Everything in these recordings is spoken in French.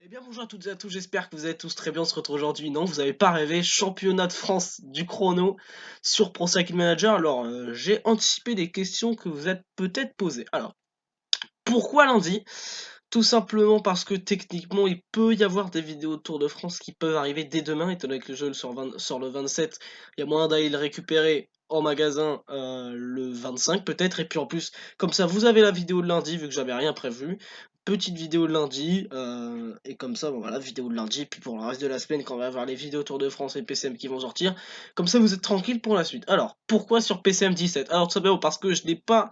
Eh bien bonjour à toutes et à tous, j'espère que vous allez tous très bien, on se retrouve aujourd'hui. Non, vous n'avez pas rêvé, championnat de France du chrono sur Pro Cycling Manager. Alors, j'ai anticipé des questions que vous êtes peut-être posées. Alors, pourquoi lundi? Tout simplement parce que techniquement, il peut y avoir des vidéos Tour de France qui peuvent arriver dès demain, étant donné que le jeu sort le 27. Il y a moyen d'aller le récupérer en magasin le 25 peut-être. Et puis en plus, comme ça, vous avez la vidéo de lundi, vu que j'avais rien prévu. Petite vidéo de lundi, et comme ça, bon, voilà, vidéo de lundi. Et puis pour le reste de la semaine, quand on va avoir les vidéos Tour de France et PCM qui vont sortir, comme ça vous êtes tranquille pour la suite. Alors, pourquoi sur PCM 17? Alors tout simplement parce que je n'ai pas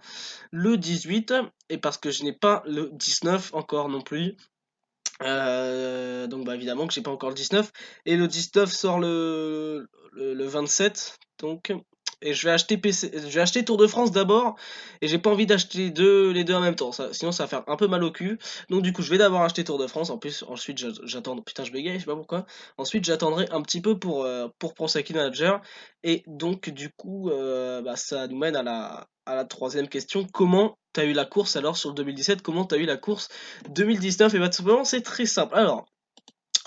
le 18 et parce que je n'ai pas le 19 encore non plus. Donc bah évidemment que j'ai pas encore le 19 et le 19 sort le 27 donc et je vais acheter je vais acheter Tour de France d'abord et j'ai pas envie d'acheter les deux en même temps sinon ça va faire un peu mal au cul, donc du coup je vais d'abord acheter Tour de France. En plus ensuite j'attends, putain je bégaye, je sais pas pourquoi, ensuite j'attendrai un petit peu pour Pro Cycling Manager. Et donc du coup bah, ça nous mène à la troisième question: comment t'as eu la course alors sur le 2017, comment t'as eu la course 2019? Et bah tout simplement c'est très simple. Alors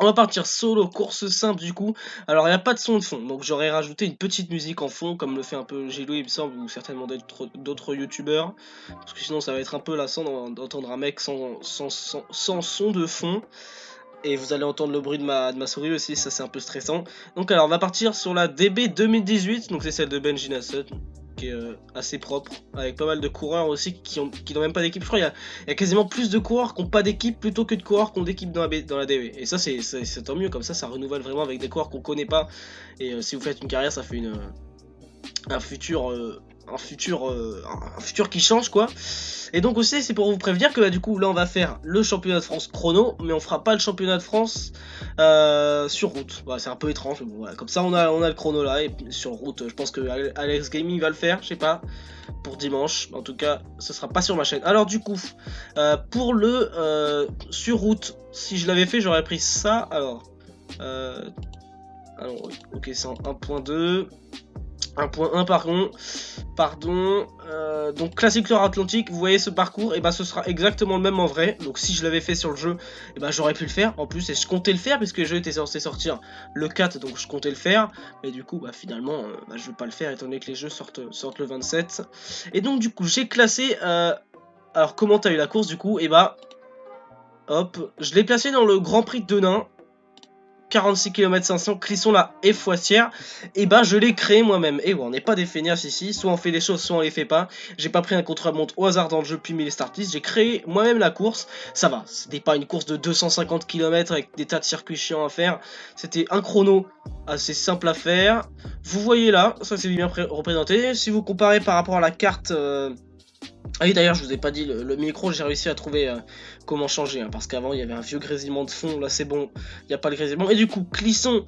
on va partir solo, course simple du coup. Alors il n'y a pas de son de fond, donc j'aurais rajouté une petite musique en fond, comme le fait un peu Gilou il me semble, ou certainement d'autres youtubeurs, parce que sinon ça va être un peu lassant d'entendre un mec sans son de fond. Et vous allez entendre le bruit de ma souris aussi, ça c'est un peu stressant. Donc alors on va partir sur la DB 2018, donc c'est celle de Benji Nassau, qui est assez propre, avec pas mal de coureurs aussi qui n'ont même pas d'équipe. Je crois qu'il y a quasiment plus de coureurs qui n'ont pas d'équipe plutôt que de coureurs qui ont d'équipe dans la DB. Et ça c'est tant mieux, comme ça renouvelle vraiment avec des coureurs qu'on connaît pas. Et si vous faites une carrière, ça fait un futur... un futur qui change quoi. Et donc aussi c'est pour vous prévenir que bah, du coup là on va faire le championnat de France chrono, mais on fera pas le championnat de France sur route. Voilà, c'est un peu étrange, mais bon, voilà. Comme ça on a le chrono là, et sur route je pense que Alex Gaming va le faire, je sais pas, pour dimanche. En tout cas ce sera pas sur ma chaîne. Alors du coup pour le sur route, si je l'avais fait j'aurais pris ça. Alors ok, c'est en 1.2. 1.1 pardon, donc classique Loire Atlantique, vous voyez ce parcours, et bah ce sera exactement le même en vrai. Donc si je l'avais fait sur le jeu, et bah j'aurais pu le faire en plus, et je comptais le faire puisque le jeu était censé sortir le 4, donc je comptais le faire. Mais du coup bah finalement bah, je vais pas le faire étant donné que les jeux sortent le 27. Et donc du coup j'ai classé alors comment t'as eu la course du coup? Et bah hop, je l'ai placé dans le Grand Prix de Denain, 46 km 500, Clisson la et Foissière. Et bah je l'ai créé moi-même. Et ouais, on n'est pas des feignasses ici, soit on fait les choses, soit on les fait pas. J'ai pas pris un contre-la-montre au hasard dans le jeu puis mis les startlistes, j'ai créé moi-même la course. Ça va, c'était pas une course de 250 km avec des tas de circuits chiants à faire. C'était un chrono assez simple à faire. Vous voyez là, ça c'est bien représenté. Si vous comparez par rapport à la carte... Ah oui, d'ailleurs je vous ai pas dit, le micro j'ai réussi à trouver comment changer, hein, parce qu'avant il y avait un vieux grésillement de fond, là c'est bon, il n'y a pas le grésillement. Et du coup Clisson,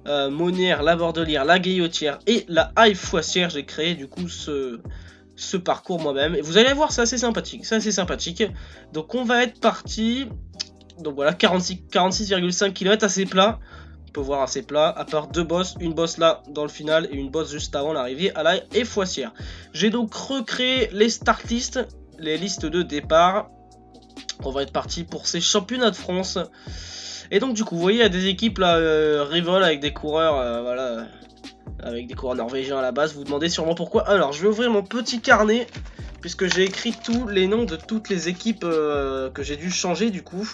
Monnière, la Bordelière, la Guillotière et la Haille Foissière, j'ai créé du coup ce parcours moi-même. Et vous allez voir, c'est assez sympathique, Donc on va être parti, donc voilà, 46,5 km assez plat. On peut voir assez plat, à part deux bosses, une bosse là dans le final et une bosse juste avant l'arrivée à la et Foissière. J'ai donc recréé les start lists, les listes de départ. On va être parti pour ces championnats de France. Et donc du coup, vous voyez, il y a des équipes là, Rivol avec des coureurs, voilà, avec des coureurs norvégiens à la base. Vous vous demandez sûrement pourquoi. Alors, je vais ouvrir mon petit carnet, puisque j'ai écrit tous les noms de toutes les équipes que j'ai dû changer du coup.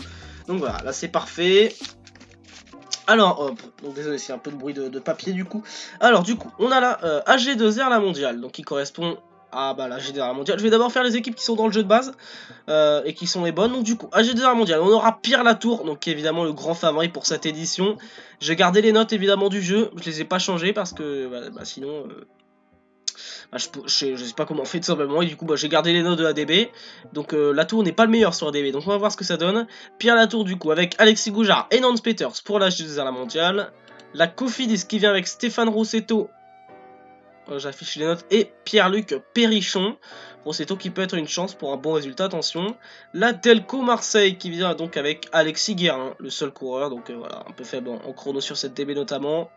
Donc voilà, là c'est parfait. Alors hop, donc désolé c'est un peu de bruit de papier du coup. Alors du coup, on a la AG2R la mondiale, donc qui correspond à bah, la AG2R la mondiale. Je vais d'abord faire les équipes qui sont dans le jeu de base et qui sont les bonnes. Donc du coup, AG2R la mondiale, on aura Pierre Latour, donc qui est évidemment le grand favori pour cette édition. J'ai gardé les notes évidemment du jeu, je les ai pas changées parce que bah, sinon... bah, je sais pas comment on fait tout simplement, et du coup bah, j'ai gardé les notes de ADB. Donc Latour n'est pas le meilleur sur ADB, donc on va voir ce que ça donne. Pierre Latour du coup avec Alexis Goujard et Nance Peters pour la G2R la mondiale. La Cofidis qui vient avec Stéphane Rossetto, j'affiche les notes, et Pierre-Luc Perrichon. Rossetto qui peut être une chance pour un bon résultat, attention. La Delco Marseille qui vient donc avec Alexis Guérin, le seul coureur, donc voilà, un peu faible en chrono sur cette DB notamment.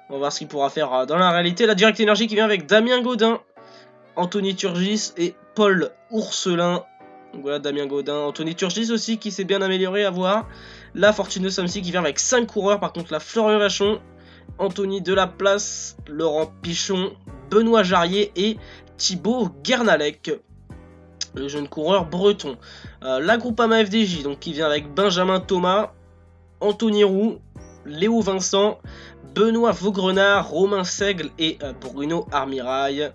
On va voir ce qu'il pourra faire dans la réalité. La Direct Énergie qui vient avec Damien Gaudin, Anthony Turgis et Paul Ourselin. Donc voilà, Damien Gaudin, Anthony Turgis aussi qui s'est bien amélioré à voir. La Fortuneuse Samsi qui vient avec 5 coureurs. Par contre, la Florian Vachon, Anthony Delaplace, Laurent Pichon, Benoît Jarrier et Thibaut Guernalec, le jeune coureur breton. La Groupama FDJ, donc qui vient avec Benjamin Thomas, Anthony Roux, Léo Vincent, Benoît Vaugrenard, Romain Seigle et Bruno Armirail.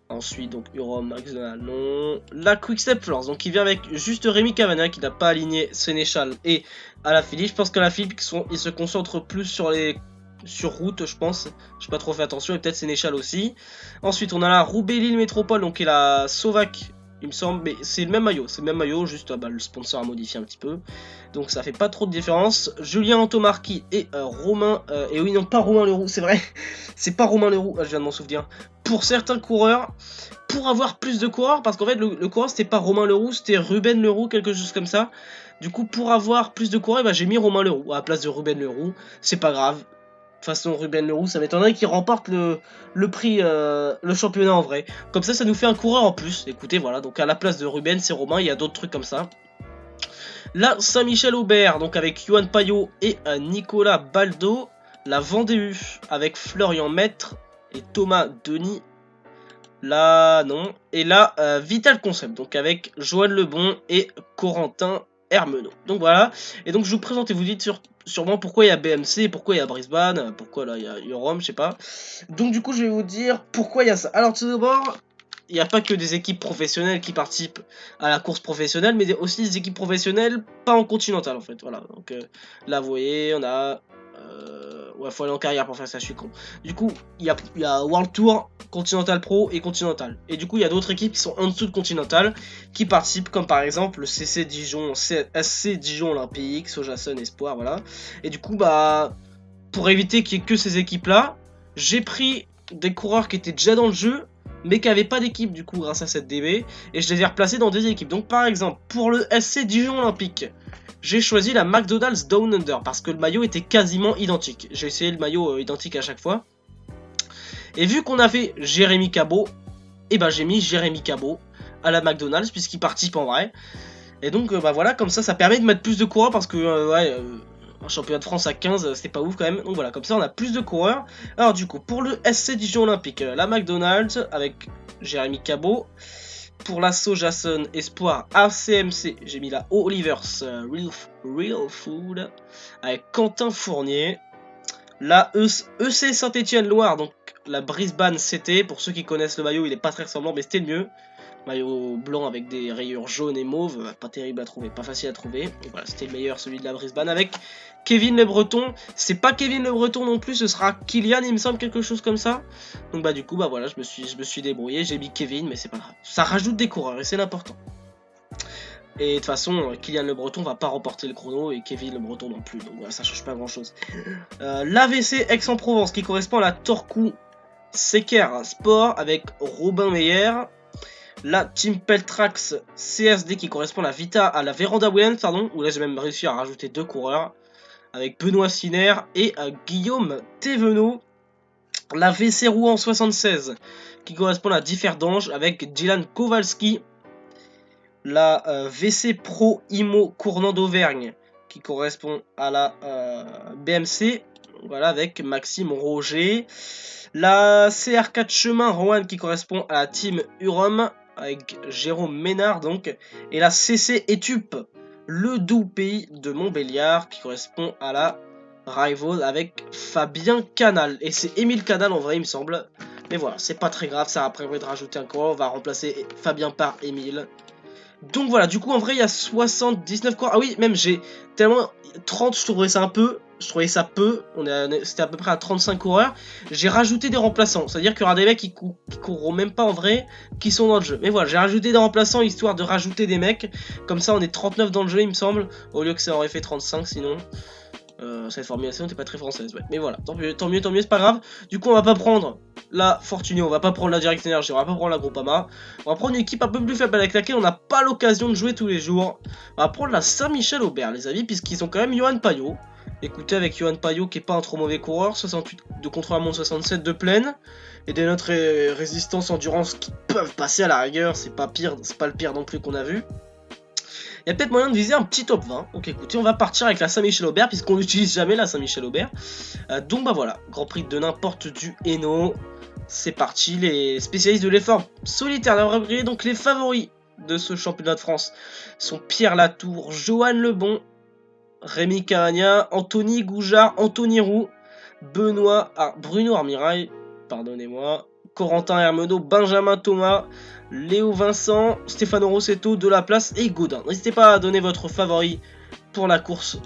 Ensuite, donc Urom, McDonald, non. La Quickstep Force, donc qui vient avec juste Rémi Cavana qui n'a pas aligné Sénéchal et Alaphilippe. Je pense qu'Alaphilippe, ils se concentrent plus sur route, je pense. Je n'ai pas trop fait attention, et peut-être Sénéchal aussi. Ensuite, on a la Roubaix-Lille Métropole, donc qui est la Sauvac, il me semble, mais c'est le même maillot, juste le sponsor a modifié un petit peu. Donc ça fait pas trop de différence. Julien Antomarchi et Romain, et oui non pas Romain Leroux, c'est vrai, c'est pas Romain Leroux, je viens de m'en souvenir. Pour certains coureurs, pour avoir plus de coureurs, parce qu'en fait le coureur c'était pas Romain Leroux, c'était Ruben Leroux, quelque chose comme ça. Du coup pour avoir plus de coureurs, bah, j'ai mis Romain Leroux à la place de Ruben Leroux, c'est pas grave. De toute façon, Ruben Leroux, ça m'étonnerait qu'il remporte le prix, le championnat en vrai. Comme ça nous fait un coureur en plus. Écoutez, voilà, donc à la place de Ruben, c'est Romain, il y a d'autres trucs comme ça. Là, Saint-Michel-Aubert, donc avec Johan Payot et Nicolas Baldo. La Vendée U, avec Florian Maître et Thomas Denis. Là, non. Et là, Vital Concept, donc avec Johan Lebon et Corentin Hermenot. Donc voilà, et donc je vous présente et vous dites sûrement pourquoi il y a BMC, pourquoi il y a Brisbane, pourquoi là il y a Urom, je sais pas. Donc du coup je vais vous dire pourquoi il y a ça. Alors tout d'abord, il n'y a pas que des équipes professionnelles qui participent à la course professionnelle, mais aussi des équipes professionnelles pas en continental en fait. Voilà, donc là vous voyez, on a... ouais, faut aller en carrière pour faire ça, je suis con. Du coup, il y a World Tour, Continental Pro et Continental. Et du coup, il y a d'autres équipes qui sont en dessous de Continental qui participent, comme par exemple le CC Dijon, SC Dijon Olympique, Sojason Espoir, voilà. Et du coup, bah, pour éviter qu'il y ait que ces équipes-là, j'ai pris des coureurs qui étaient déjà dans le jeu, mais qui n'avaient pas d'équipe, du coup, grâce à cette DB, et je les ai replacés dans des équipes. Donc, par exemple, pour le SC Dijon Olympique, j'ai choisi la McDonald's Down Under parce que le maillot était quasiment identique. J'ai essayé le maillot identique à chaque fois. Et vu qu'on avait Jérémy Cabot, et ben j'ai mis Jérémy Cabot à la McDonald's puisqu'il participe en vrai. Et donc bah voilà, comme ça permet de mettre plus de coureurs parce que un championnat de France à 15 c'était pas ouf quand même. Donc voilà, comme ça on a plus de coureurs. Alors du coup pour le SC Dijon Olympique, la McDonald's avec Jérémy Cabot. Pour la Sojason Espoir ACMC, j'ai mis la Olivers Real Food avec Quentin Fournier. La EC Saint-Étienne-Loire, donc la Brisbane CT. Pour ceux qui connaissent le maillot, il est pas très ressemblant, mais c'était le mieux. Maillot blanc avec des rayures jaunes et mauves, pas terrible à trouver, pas facile à trouver. Donc voilà, c'était le meilleur, celui de la Brisbane avec Kevin Le Breton. C'est pas Kevin Le Breton non plus, ce sera Kylian, il me semble, quelque chose comme ça. Donc bah du coup, bah voilà, je me suis débrouillé, j'ai mis Kevin, mais c'est pas grave. Ça rajoute des coureurs et c'est l'important. Et de toute façon, Kylian Le Breton va pas remporter le chrono et Kevin Le Breton non plus. Donc voilà, ça change pas grand chose. L'AVC Aix-en-Provence qui correspond à la Torcou Seker Sport avec Robin Meyer. La Team Peltrax CSD qui correspond à la Vita, à la Véranda Williams, pardon, où là j'ai même réussi à rajouter 2 coureurs avec Benoît Siner et Guillaume Thévenot. La VC Rouen 76 qui correspond à la Differdange avec Dylan Kowalski. La VC Pro Imo Cournant d'Auvergne qui correspond à la BMC, voilà, avec Maxime Roger. La CR4 Chemin Rouen qui correspond à la Team Urom avec Jérôme Ménard donc, et la CC Etup, le doux pays de Montbéliard qui correspond à la Rival avec Fabien Canal, et c'est Émile Canal en vrai il me semble, mais voilà, c'est pas très grave, ça a prévu de rajouter un coureur, on va remplacer Fabien par Émile. Donc voilà, du coup en vrai il y a 79 coureurs. Ah oui, même j'ai tellement 30, je trouvais ça peu. C'était à peu près à 35 coureurs. J'ai rajouté des remplaçants, c'est-à-dire qu'il y aura des mecs qui courront même pas en vrai, qui sont dans le jeu. Mais voilà, j'ai rajouté des remplaçants histoire de rajouter des mecs. Comme ça on est 39 dans le jeu il me semble, au lieu que ça aurait fait 35 sinon. Cette formulation n'était pas très française, ouais. Mais voilà, tant mieux, c'est pas grave. Du coup, on va pas prendre la Fortuny, on va pas prendre la Direct Energy, on va pas prendre la Groupama. On va prendre une équipe un peu plus faible avec laquelle on n'a pas l'occasion de jouer tous les jours. On va prendre la Saint-Michel-Aubert, les amis, puisqu'ils ont quand même Johan Payot. Écoutez, avec Johan Payot qui est pas un trop mauvais coureur, 68 de contre-la-montre, 67 de plaine. Et des notes résistance, endurance qui peuvent passer à la rigueur, c'est pas le pire non plus qu'on a vu. Il y a peut-être moyen de viser un petit top 20. Donc écoutez, on va partir avec la Saint-Michel-Aubert, puisqu'on n'utilise jamais la Saint-Michel-Aubert. Donc bah voilà, Grand Prix de n'importe du Hainaut. C'est parti, les spécialistes de l'effort solitaire d'avoir brillé. Donc les favoris de ce championnat de France sont Pierre Latour, Johan Lebon, Rémi Cavagna, Anthony Goujard, Anthony Roux, Bruno Armirail, pardonnez-moi, Corentin Hermenot, Benjamin Thomas, Léo Vincent, Stefano Rossetto, Delaplace et Gaudin. N'hésitez pas à donner votre favori pour la course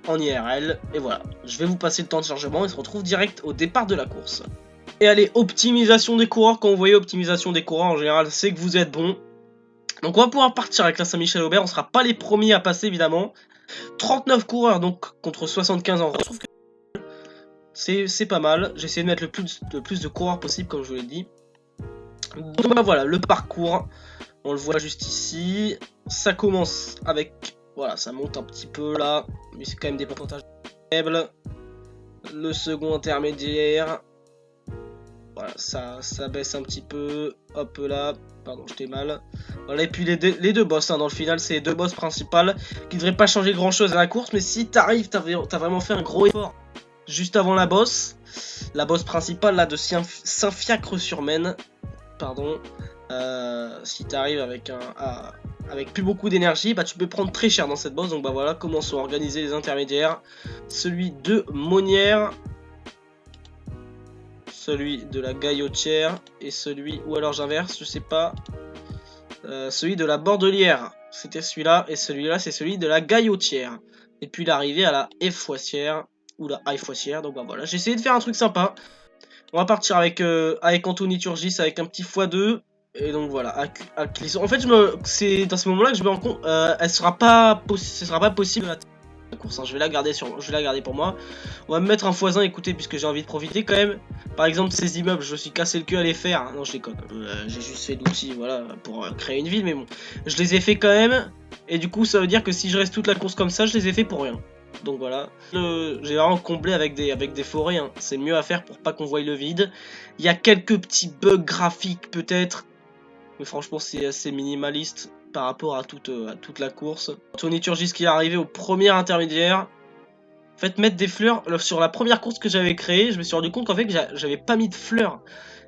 en IRL. Et voilà, je vais vous passer le temps de chargement et se retrouve direct au départ de la course. Et allez, optimisation des coureurs. Quand vous voyez optimisation des coureurs, en général, c'est que vous êtes bon. Donc on va pouvoir partir avec la Saint-Michel-Aubert. On ne sera pas les premiers à passer, évidemment. 39 coureurs donc contre 75 en route. Je trouve que c'est pas mal. J'ai essayé de mettre le plus de coureurs possible, comme je vous l'ai dit. Donc bah voilà, le parcours. On le voit juste ici. Ça commence avec... Voilà, ça monte un petit peu là. Mais c'est quand même des pourcentages faibles. Le second intermédiaire. Voilà, ça baisse un petit peu. Hop là. Pardon, j'étais mal. Voilà, et puis les deux boss, hein, dans le final, c'est les deux boss principales qui devraient pas changer grand chose à la course. Mais si t'arrives, t'as vraiment fait un gros effort juste avant la boss principale là de Saint-Fiacre-sur-Maine. Pardon. Si t'arrives avec avec plus beaucoup d'énergie, bah tu peux prendre très cher dans cette boss. Donc bah voilà comment sont organisés les intermédiaires. Celui de Monnières, celui de la Gaillotière et celui, ou alors j'inverse, je sais pas, celui de la Bordelière. C'était celui-là et celui-là c'est celui de la Gaillotière. Et puis l'arrivée à la F-Foissière ou la I-Foissière. Donc bah voilà, j'ai essayé de faire un truc sympa. On va partir avec Anthony Turgis avec un petit x2. Et donc voilà, en fait, c'est dans ce moment-là que je me rends compte, ce sera pas possible la course. Hein. Je vais la garder pour moi. On va me mettre un x1, écoutez, puisque j'ai envie de profiter quand même. Par exemple, ces immeubles, je me suis cassé le cul à les faire. Non, je déconne. J'ai juste fait l'outil, voilà, pour créer une ville, mais bon, je les ai fait quand même. Et du coup, ça veut dire que si je reste toute la course comme ça, je les ai fait pour rien. Donc voilà, j'ai vraiment comblé avec des forêts, hein. C'est mieux à faire pour pas qu'on voie le vide. Il y a quelques petits bugs graphiques peut-être, mais franchement c'est assez minimaliste par rapport à toute la course. Anthony Turgis qui est arrivé au premier intermédiaire. En fait, mettre des fleurs, sur la première course que j'avais créée, je me suis rendu compte qu'en fait j'avais pas mis de fleurs.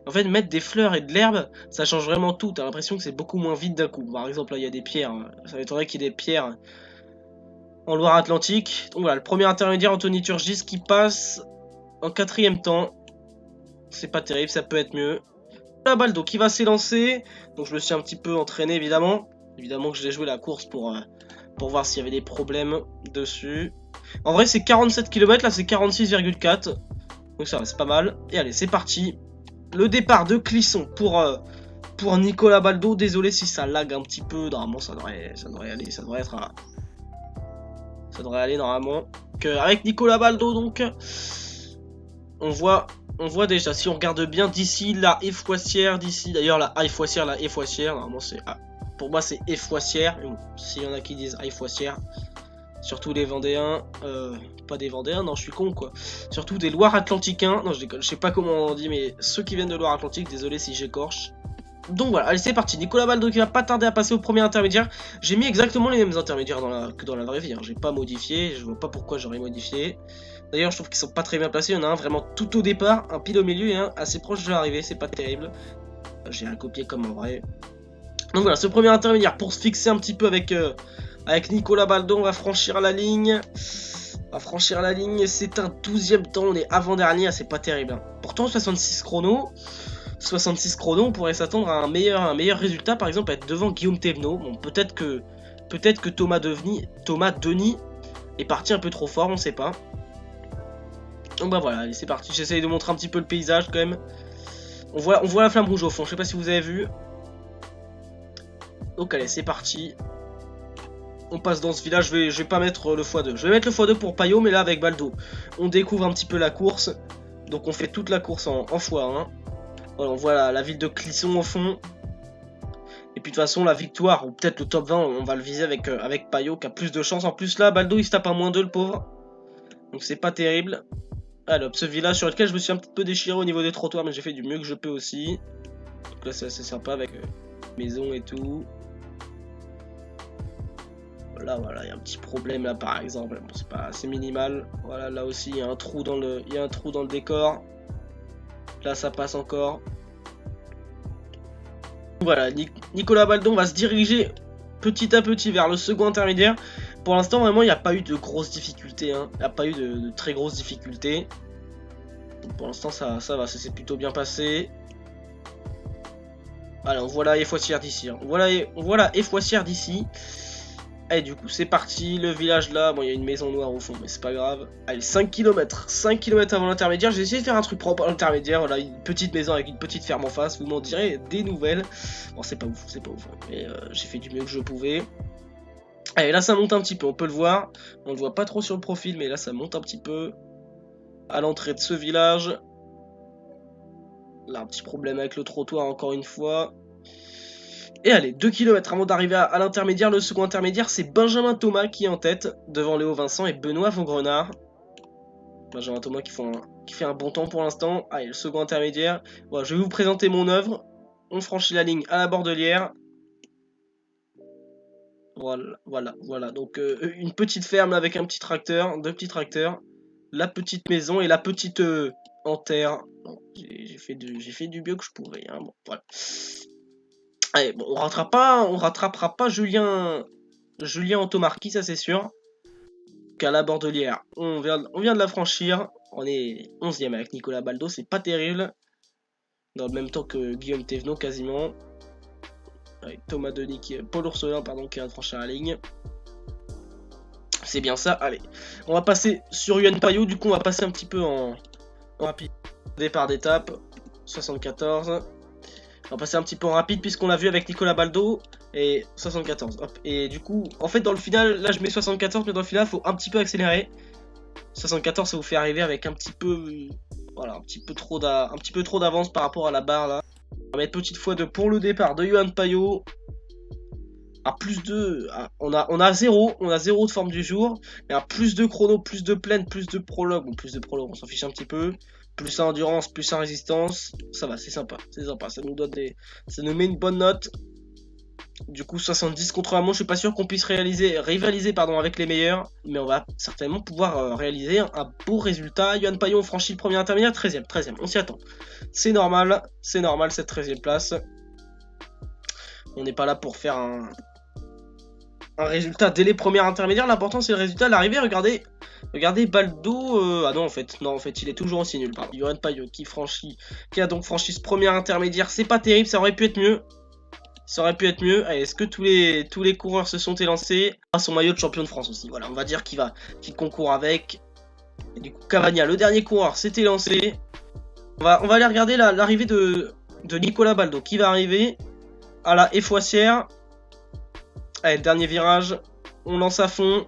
En fait, mettre des fleurs et de l'herbe, ça change vraiment tout. T'as l'impression que c'est beaucoup moins vide d'un coup. Par exemple, là il y a des pierres, hein. Ça m'étonnerait qu'il y ait des pierres en Loire-Atlantique. Donc voilà, le premier intermédiaire, Anthony Turgis qui passe en 4ème temps. C'est pas terrible, ça peut être mieux. La Baldo qui va s'élancer. Donc je me suis un petit peu entraîné évidemment. Évidemment que je l'ai joué la course pour voir s'il y avait des problèmes dessus. En vrai c'est 47 km, là c'est 46,4. Donc ça va, c'est pas mal. Et allez, c'est parti. Le départ de Clisson pour Nicolas Baldo. Désolé si ça lag un petit peu. Normalement ça devrait aller, ça devrait être ça devrait aller normalement. Avec Nicolas Baldo, donc, on voit déjà, si on regarde bien d'ici, la F-Foissière, d'ici, d'ailleurs, la I-Foissière, la F-Foissière, normalement, c'est, pour moi, c'est F-Foissière. S'il y en a qui disent I-Foissière, surtout les Vendéens, pas des Vendéens, non, je suis con, quoi. Surtout des Loire-Atlanticains, non, je déconne, je sais pas comment on dit, mais ceux qui viennent de Loire-Atlantique, désolé si j'écorche. Donc voilà, allez c'est parti, Nicolas Baldo qui va pas tarder à passer au premier intermédiaire. J'ai mis exactement les mêmes intermédiaires que dans la vraie vie, hein. J'ai pas modifié, je vois pas pourquoi j'aurais modifié. D'ailleurs je trouve qu'ils sont pas très bien placés, il y en a un vraiment tout au départ, un pile au milieu et un assez proche de l'arrivée, c'est pas terrible. J'ai un copié comme en vrai. Donc voilà, ce premier intermédiaire pour se fixer un petit peu avec Nicolas Baldo, on va franchir la ligne. C'est un 12ème temps, on est avant-dernier, c'est pas terrible. Hein. Pourtant 66 chronos, on pourrait s'attendre à un meilleur résultat, par exemple être devant Guillaume Thévenot. Bon, peut-être que Thomas Denis est parti un peu trop fort, on sait pas. Donc bah voilà, allez c'est parti, j'essaye de montrer un petit peu le paysage quand même. On voit la flamme rouge au fond, je sais pas si vous avez vu. Donc allez c'est parti. On passe dans ce village, je vais pas mettre le x2. Je vais mettre le x2 pour Payot, mais là avec Baldo. On découvre un petit peu la course. Donc on fait toute la course en x1. Voilà, on voit la ville de Clisson au fond. Et puis de toute façon, la victoire, ou peut-être le top 20, on va le viser avec Payot qui a plus de chance. En plus là, Baldo il se tape à -2 le pauvre. Donc c'est pas terrible. Alors, ce village sur lequel je me suis un petit peu déchiré au niveau des trottoirs, mais j'ai fait du mieux que je peux aussi. Donc là c'est assez sympa avec maison et tout. là, voilà, il y a un petit problème là par exemple. Bon, c'est pas assez minimal. Voilà, là aussi, il y a un trou dans le, il y a un trou dans le décor. Là, ça passe encore. Voilà, Nicolas Baldon va se diriger petit à petit vers le second intermédiaire. Pour l'instant, vraiment, il n'y a pas eu de grosses difficultés. Hein. Il n'y a pas eu de très grosses difficultés. Donc, pour l'instant, ça va, ça s'est plutôt bien passé. Alors, voilà Effoissière d'ici. Hein. Voilà Effoissière d'ici. Et du coup, c'est parti. Le village là, bon, il y a une maison noire au fond, mais c'est pas grave. Allez, 5 km. 5 km avant l'intermédiaire. J'ai essayé de faire un truc propre à l'intermédiaire. Voilà, une petite maison avec une petite ferme en face. Vous m'en direz des nouvelles. Bon, c'est pas ouf, c'est pas ouf. Hein. Mais j'ai fait du mieux que je pouvais. Allez, là, ça monte un petit peu. On peut le voir. On le voit pas trop sur le profil, mais là, ça monte un petit peu. À l'entrée de ce village. Là, un petit problème avec le trottoir, encore une fois. Et allez, 2 km avant d'arriver à l'intermédiaire. Le second intermédiaire, c'est Benjamin Thomas qui est en tête, devant Léo Vincent et Benoît Vaugrenard. Benjamin Thomas qui fait un bon temps pour l'instant. Allez, le second intermédiaire. Voilà, je vais vous présenter mon œuvre. On franchit la ligne à la Bordelière. Voilà. Donc, une petite ferme avec un petit tracteur, deux petits tracteurs. La petite maison et la petite en terre. Bon, j'ai fait du mieux que je pouvais. Hein, bon, voilà. Allez, bon, on rattrapera pas Julien Antomarchi, ça c'est sûr. Qu'à la Bordelière, on vient de la franchir. On est 11e avec Nicolas Baldo, c'est pas terrible. Dans le même temps que Guillaume Thévenot quasiment. Avec Thomas Denis, Paul Ourselin, pardon, qui vient de franchir la ligne. C'est bien ça, allez. On va passer sur Yuan Payot, du coup on va passer un petit peu en rapide. Départ d'étape, 74. On va passer un petit peu en rapide puisqu'on l'a vu avec Nicolas Baldo et 74. Hop. Et du coup, en fait, dans le final, là je mets 74, mais dans le final, il faut un petit peu accélérer. 74, ça vous fait arriver avec un petit peu, voilà, un petit peu trop d'avance par rapport à la barre là. On va mettre petite fois 2 pour le départ de Yuan Payot. À plus de, on a 0 de forme du jour. Et à plus de chrono, plus de plaine, plus de prologue. Bon, plus de prologue, on s'en fiche un petit peu. Plus à endurance, plus à résistance. Ça va, c'est sympa. Ça nous donne ça nous met une bonne note. Du coup, 70 contre un montre, je suis pas sûr qu'on puisse rivaliser avec les meilleurs. Mais on va certainement pouvoir réaliser un beau résultat. Yuan Payot franchit le premier intermédiaire, 13e. On s'y attend. C'est normal cette 13e place. On n'est pas là pour faire un résultat dès les premières intermédiaires. L'important c'est le résultat à l'arrivée. Regardez Baldo. Ah non en fait il est toujours aussi nul. Yuan Payot qui a donc franchi ce premier intermédiaire. C'est pas terrible, ça aurait pu être mieux. Allez, est-ce que tous les coureurs se sont élancés à son maillot de champion de France aussi. Voilà, on va dire qu'il concourt avec. Et du coup Cavagna, le dernier coureur, s'est élancé. On va aller regarder l'arrivée de Nicolas Baldo qui va arriver à la Effoissière. Allez, le dernier virage, on lance à fond.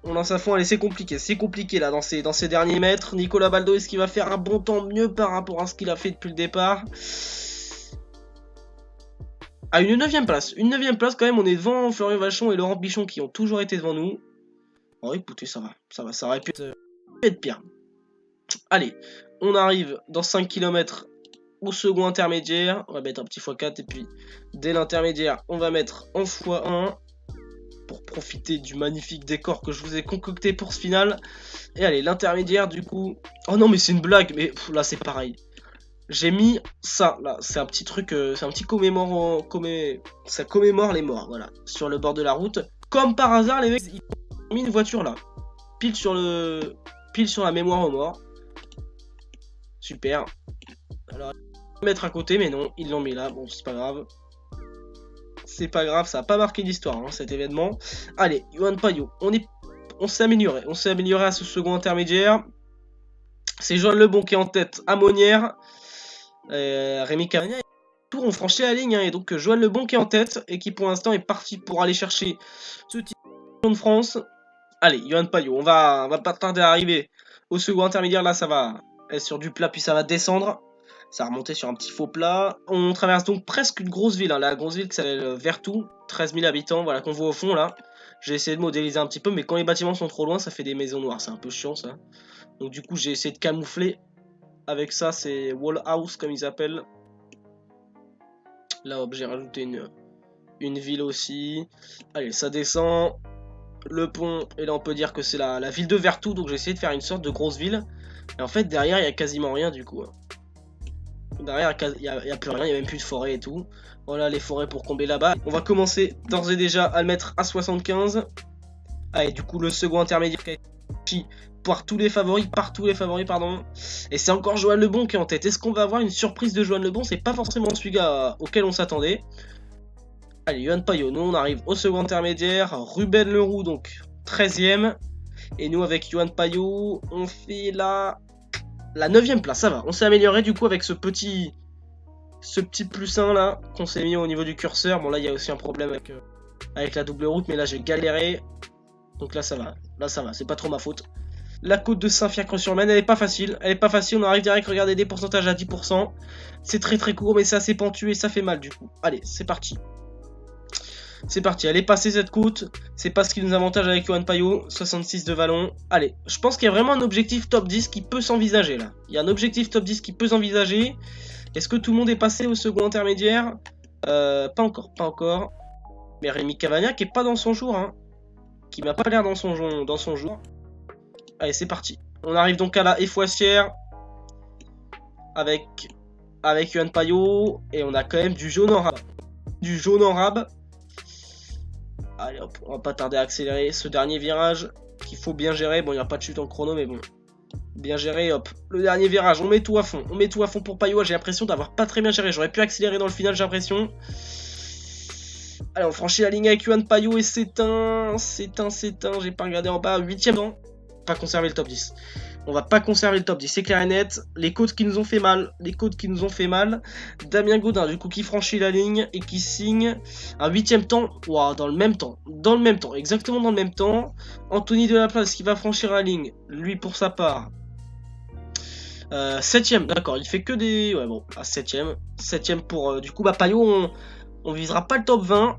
Allez, c'est compliqué là dans ces derniers mètres. Nicolas Baldo, est-ce qu'il va faire un bon temps mieux par rapport à ce qu'il a fait depuis le départ? À une 9e place. Une 9e place quand même, on est devant Florian Vachon et Laurent Bichon qui ont toujours été devant nous. Oh écoutez, ça aurait pu être pire. Allez, on arrive dans 5 km au second intermédiaire. On va mettre un petit x4 et puis dès l'intermédiaire, on va mettre en x1 pour profiter du magnifique décor que je vous ai concocté pour ce final. Et allez, l'intermédiaire du coup. Oh non, mais c'est une blague, mais là c'est pareil. J'ai mis ça, là, c'est un petit truc, c'est un petit ça commémore les morts, voilà, sur le bord de la route. Comme par hasard, les mecs, ils ont mis une voiture là, pile sur la mémoire aux morts. Super. Alors, mettre à côté, mais non, ils l'ont mis là, bon, c'est pas grave. C'est pas grave, ça a pas marqué l'histoire, hein, cet événement. Allez, Yuan Payot, on s'est amélioré à ce second intermédiaire. C'est Joan Lebon qui est en tête à Monnières. Rémi Cavagna, on franchit la ligne, hein, et donc Joan Lebon qui est en tête et qui pour l'instant est parti pour aller chercher ce titre de France. Allez, Yuan Payot, on va pas tarder à arriver au second intermédiaire. Là, ça va être sur du plat, puis ça va descendre. Ça va remonter sur un petit faux plat. On traverse donc presque une grosse ville, hein, la grosse ville qui s'appelle Vertou, 13 000 habitants, voilà, qu'on voit au fond là. J'ai essayé de modéliser un petit peu, mais quand les bâtiments sont trop loin, ça fait des maisons noires, c'est un peu chiant ça. Donc du coup, j'ai essayé de camoufler. Avec ça, c'est Wall House comme ils appellent. Là, hop, j'ai rajouté Une ville aussi. Allez, ça descend. Le pont, et là on peut dire que c'est la ville de Vertou, donc j'ai essayé de faire une sorte de grosse ville. Et en fait, derrière, il y a quasiment rien du coup. Derrière, il y a plus rien, il y a même plus de forêt et tout. Voilà les forêts pour combler là-bas. On va commencer d'ores et déjà à le mettre à 75. Allez, du coup, le second intermédiaire qui a été par tous les favoris, pardon. Et c'est encore Johan Lebon qui est en tête. Est-ce qu'on va avoir une surprise de Johan Lebon? C'est pas forcément celui-là auquel on s'attendait. Allez, Yohan Payot, nous on arrive au second intermédiaire. Ruben Leroux, donc 13ème. Et nous, avec Yohan Payot, on fait la 9ème place. Ça va, on s'est amélioré du coup avec ce petit plus 1 là qu'on s'est mis au niveau du curseur. Bon, là, il y a aussi un problème avec la double route, mais là, j'ai galéré. Donc là, ça va. Là, ça va, c'est pas trop ma faute. La côte de Saint-Fiacre-sur-Maine, elle est pas facile. Elle est pas facile, on arrive direct, regardez des pourcentages à 10%. C'est très très court, mais c'est assez pentu et ça fait mal du coup. Allez, c'est parti. C'est parti, elle est passée cette côte. C'est pas ce qui nous avantage avec Yohan Payot. 66 de vallon. Allez, je pense qu'il y a vraiment un objectif top 10 qui peut s'envisager là. Il y a un objectif top 10 qui peut s'envisager. Est-ce que tout le monde est passé au second intermédiaire? Pas encore, pas encore. Mais Rémi Cavagna qui est pas dans son jour, hein. Qui m'a pas l'air dans son jour. Allez, c'est parti. On arrive donc à la Effoissière avec Yohan Payot. Et on a quand même du jaune en rab. Allez hop, on va pas tarder à accélérer ce dernier virage qu'il faut bien gérer. Bon, il n'y a pas de chute en chrono, mais bon. Bien géré, hop. Le dernier virage, on met tout à fond. On met tout à fond pour Payot. J'ai l'impression d'avoir pas très bien géré. J'aurais pu accélérer dans le final, j'ai l'impression. Allez, on franchit la ligne avec Yohan Payot et c'est un. J'ai pas regardé en bas. 8ème temps. Pas conserver le top 10. On va pas conserver le top 10, c'est clair et net. Les côtes qui nous ont fait mal. Damien Gaudin, du coup, qui franchit la ligne et qui signe un 8ème temps. Waouh, dans le même temps. Exactement dans le même temps. Anthony Delaplace qui va franchir la ligne. Lui, pour sa part. 7ème, d'accord. Il fait que des. Ouais, bon, à 7ème. 7ème pour. Du coup, bah, Payot, on visera pas le top 20.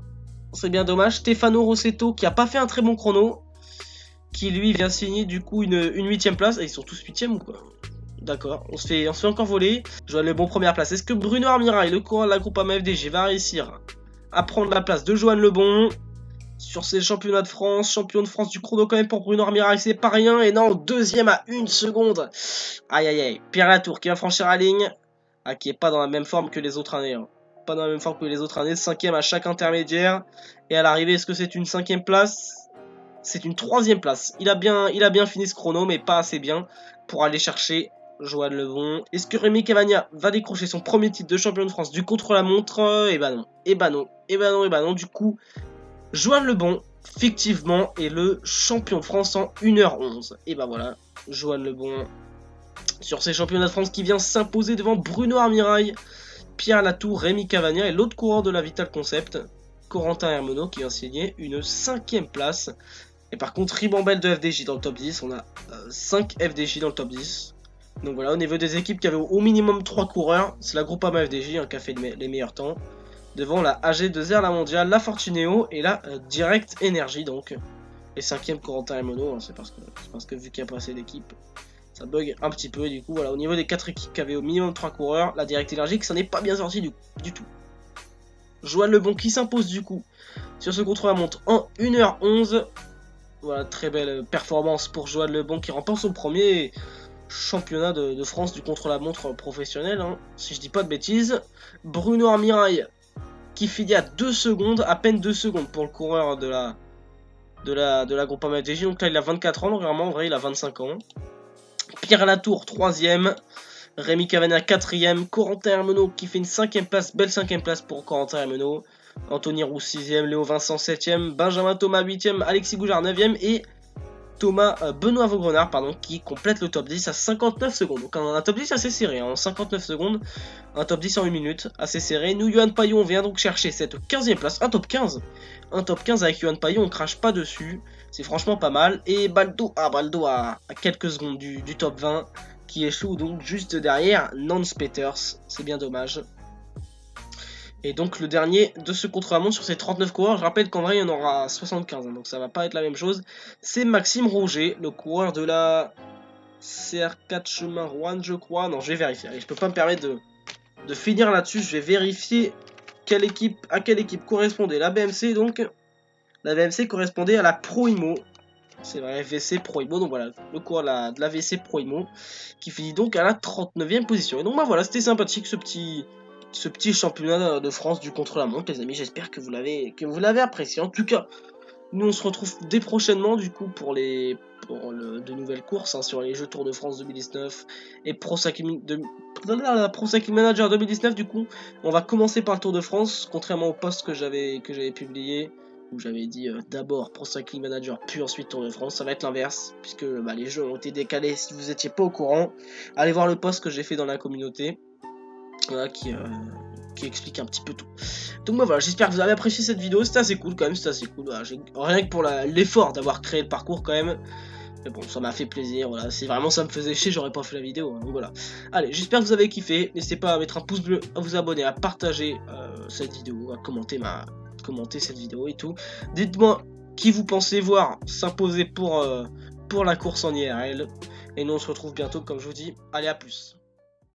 C'est bien dommage. Stefano Rossetto qui a pas fait un très bon chrono. Qui lui vient signer du coup une 8ème place. Et ils sont tous 8ème ou quoi? D'accord, on se fait encore voler. Johan Lebon première place. Est-ce que Bruno Armirail, le coureur de la Groupama FDJ, va réussir à prendre la place de Johan Lebon sur ces championnats de France? Champion de France du chrono quand même pour Bruno Armirail, c'est pas rien. Et non, deuxième à 1 seconde. Aïe aïe aïe. Pierre Latour qui va franchir la ligne. Ah, qui est pas dans la même forme que les autres années. Hein. Pas dans la même forme que les autres années. 5ème à chaque intermédiaire. Et à l'arrivée, est-ce que c'est une 5ème place? C'est une 3ème place. Il a bien fini ce chrono, mais pas assez bien pour aller chercher Johan Lebon. Est-ce que Rémi Cavagna va décrocher son premier titre de champion de France du contre-la-montre? Eh ben non. Du coup, Johan Lebon, fictivement, est le champion de France en 1h11. Et ben voilà, Johan Lebon sur ces championnats de France qui vient s'imposer devant Bruno Armirail, Pierre Latour, Rémi Cavagna et l'autre coureur de la Vital Concept, Corentin Hermenot, qui vient signer une 5ème place. Et par contre, Ribambelle de FDJ dans le top 10. On a 5 FDJ dans le top 10. Donc voilà, au niveau des équipes qui avaient au minimum 3 coureurs, c'est la Groupama FDJ hein, qui a fait les meilleurs temps. Devant la AG2R, la Mondiale, la Fortuneo et la Direct Energy. Donc, et 5ème Corentin Hermenot. Hein, c'est parce que vu qu'il n'y a pas assez d'équipes, ça bug un petit peu. Et du coup, voilà, au niveau des 4 équipes qui avaient au minimum 3 coureurs, la Direct Energy, ça n'est pas bien sorti du tout. Johan Lebon qui s'impose du coup sur ce contre-la-montre en 1h11. Voilà, très belle performance pour Johan Lebon qui remporte son premier championnat de France du contre-la-montre professionnel, hein, si je dis pas de bêtises. Bruno Armirail qui finit à 2 secondes, à peine 2 secondes pour le coureur de la Groupama FDJ. Donc là, il a 24 ans, donc vraiment, en vrai, il a 25 ans. Pierre Latour, 3ème. Rémi Cavagna, 4ème. Corentin Hermenot qui fait une 5ème place, belle 5ème place pour Corentin Hermenot. Anthony Roux 6ème, Léo Vincent 7ème, Benjamin Thomas 8ème, Alexis Goujard 9ème et Benoît Vaugrenard qui complète le top 10 à 59 secondes. Donc un top 10 assez serré, hein, en 59 secondes, un top 10 en 1 minute, assez serré. Nous, Yohan Payot, on vient donc chercher cette 15ème place, un top 15 avec Yohan Payot, on crache pas dessus, c'est franchement pas mal. Et Baldo à quelques secondes du top 20 qui échoue donc juste derrière Nance Peters, c'est bien dommage. Et donc le dernier de ce contre-la-montre sur ces 39 coureurs, je rappelle qu'en vrai il y en aura 75, hein, donc ça va pas être la même chose. C'est Maxime Rouget, le coureur de la CR4 Chemin Rouen, je crois. Non, je vais vérifier. Allez, je peux pas me permettre de finir là-dessus, je vais vérifier à quelle équipe correspondait la BMC. Donc la BMC correspondait à la Pro Imo. C'est vrai, VC Pro Imo. Donc voilà, le cours de la VC Pro Imo qui finit donc à la 39e position. Et donc bah voilà, c'était sympathique ce petit championnat de France du contre-la-montre, les amis. J'espère que vous l'avez apprécié. En tout cas, nous on se retrouve dès prochainement du coup pour de nouvelles courses hein, sur les Jeux Tour de France 2019 et Pro Cycling Manager 2019. Du coup, on va commencer par le Tour de France, contrairement au post que j'avais publié où j'avais dit d'abord Pro Cycling Manager puis ensuite Tour de France. Ça va être l'inverse puisque les jeux ont été décalés. Si vous n'étiez pas au courant, allez voir le post que j'ai fait dans la communauté. Voilà, qui explique un petit peu tout. Donc bah voilà, j'espère que vous avez apprécié cette vidéo, c'était assez cool quand même, c'était assez cool. Voilà, rien que pour l'effort d'avoir créé le parcours quand même. Mais bon, ça m'a fait plaisir, voilà, si vraiment ça me faisait chier, j'aurais pas fait la vidéo, hein, donc voilà. Allez, j'espère que vous avez kiffé, n'hésitez pas à mettre un pouce bleu, à vous abonner, à partager cette vidéo, à commenter cette vidéo et tout. Dites-moi qui vous pensez voir s'imposer pour la course en IRL. Et nous on se retrouve bientôt comme je vous dis, allez à plus.